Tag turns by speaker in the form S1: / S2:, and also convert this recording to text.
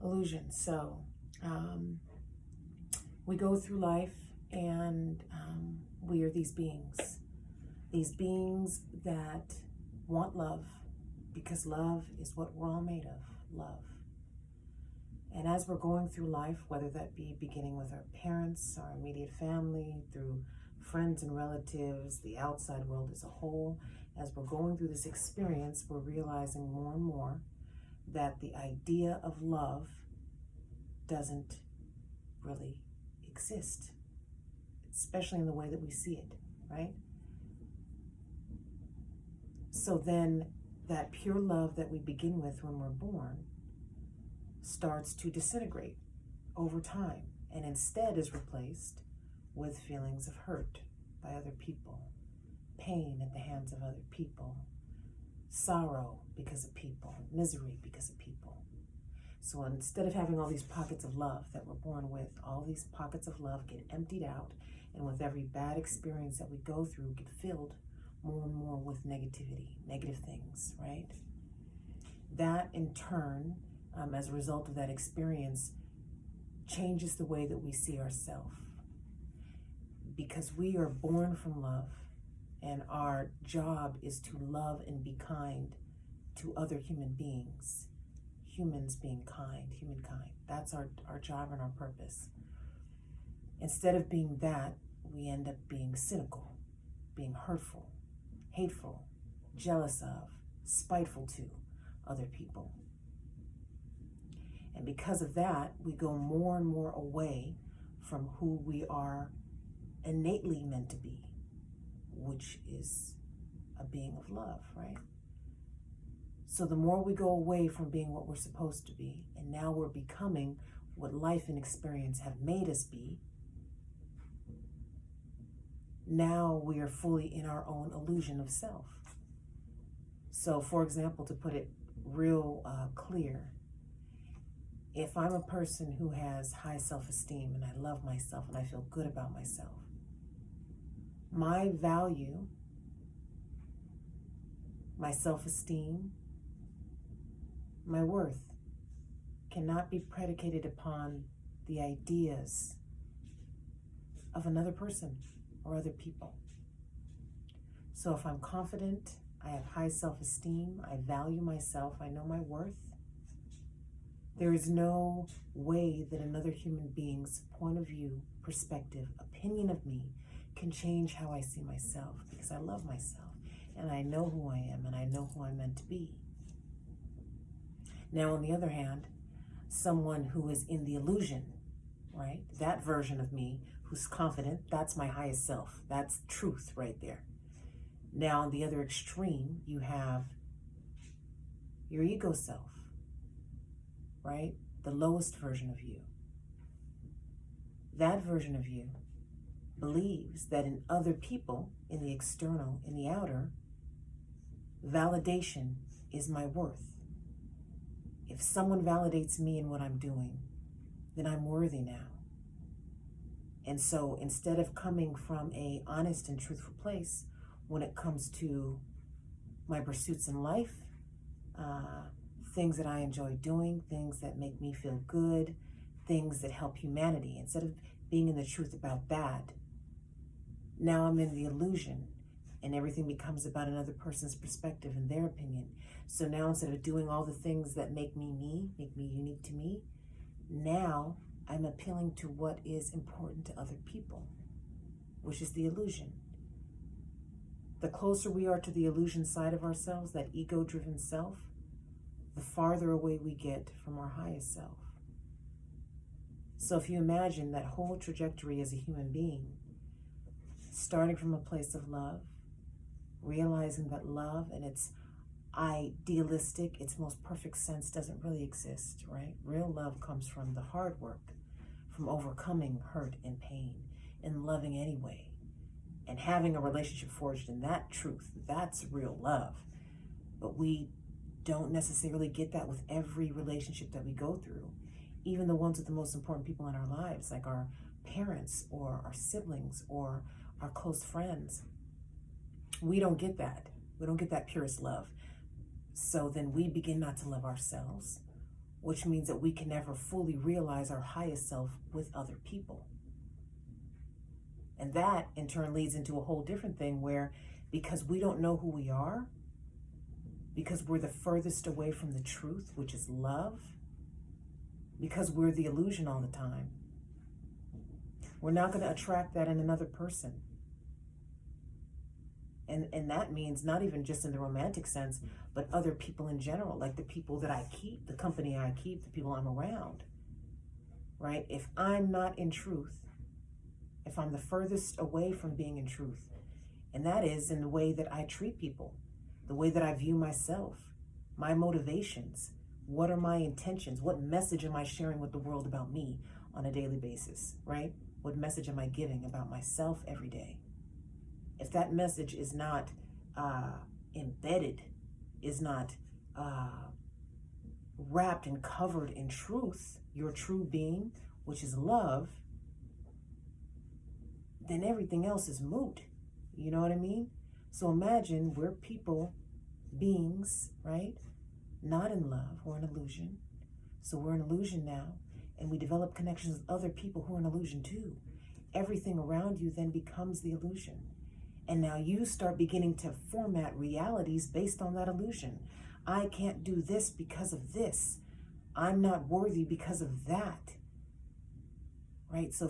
S1: illusion. So we go through life and we are these beings that want love because love is what we're all made of, love. And as we're going through life, whether that be beginning with our parents, our immediate family, through friends and relatives, the outside world as a whole, as we're going through this experience, we're realizing more and more that the idea of love doesn't really exist, especially in the way that we see it, right? So then that pure love that we begin with when we're born starts to disintegrate over time and instead is replaced with feelings of hurt by other people, pain at the hands of other people, sorrow because of people, misery because of people. So instead of having all these pockets of love that we're born with, all these pockets of love get emptied out, and with every bad experience that we go through get filled more and more with negativity, negative things, right? That in turn, as a result of that experience, changes the way that we see ourselves. Because we are born from love, and our job is to love and be kind to other human beings. Humans being kind, humankind. That's our job and our purpose. Instead of being that, we end up being cynical, being hurtful, hateful, jealous of, spiteful to other people. And because of that, we go more and more away from who we are innately meant to be, which is a being of love, right? So the more we go away from being what we're supposed to be, and now we're becoming what life and experience have made us be, now we are fully in our own illusion of self. So for example, to put it real clear, if I'm a person who has high self-esteem and I love myself and I feel good about myself, my value, my self-esteem, my worth cannot be predicated upon the ideas of another person or other people. So if I'm confident, I have high self-esteem, I value myself, I know my worth, there is no way that another human being's point of view, perspective, opinion of me can change how I see myself, because I love myself and I know who I am and I know who I'm meant to be. Now, on the other hand, someone who is in the illusion, right? That version of me who's confident, that's my highest self. That's truth right there. Now, on the other extreme, you have your ego self, right? The lowest version of you. That version of you believes that in other people, in the external, in the outer, validation is my worth. If someone validates me in what I'm doing, then I'm worthy now. And so instead of coming from a honest and truthful place when it comes to my pursuits in life, things that I enjoy doing, things that make me feel good, things that help humanity, instead of being in the truth about that, now I'm in the illusion and everything becomes about another person's perspective and their opinion. So now instead of doing all the things that make me me, make me unique to me, now I'm appealing to what is important to other people, which is the illusion. The closer we are to the illusion side of ourselves, that ego-driven self, the farther away we get from our highest self. So if you imagine that whole trajectory as a human being, starting from a place of love, realizing that love in its idealistic, its most perfect sense doesn't really exist, right? Real love comes from the hard work, from overcoming hurt and pain and loving anyway, and having a relationship forged in that truth. That's real love. But we don't necessarily get that with every relationship that we go through, even the ones with the most important people in our lives, like our parents or our siblings or our close friends. We don't get that. We don't get that purest love. So then we begin not to love ourselves. which means that we can never fully realize our highest self with other people. And that in turn leads into a whole different thing where, because we don't know who we are, because we're the furthest away from the truth, which is love, because we're the illusion all the time, we're not going to attract that in another person. And that means not even just in the romantic sense, but other people in general, like the people that I keep, the company I keep, the people I'm around, right? If I'm not in truth, if I'm the furthest away from being in truth, and that is in the way that I treat people, the way that I view myself, my motivations, what are my intentions, what message am I sharing with the world about me on a daily basis, right? What message am I giving about myself every day? If that message is not embedded, is not wrapped and covered in truth, your true being, which is love, then everything else is moot. You know what I mean? So imagine we're people, beings, right? Not in love, we're an illusion. So we're an illusion now, and we develop connections with other people who are an illusion too. Everything around you then becomes the illusion. And now you start beginning to format realities based on that illusion. I can't do this because of this. I'm not worthy because of that. Right? So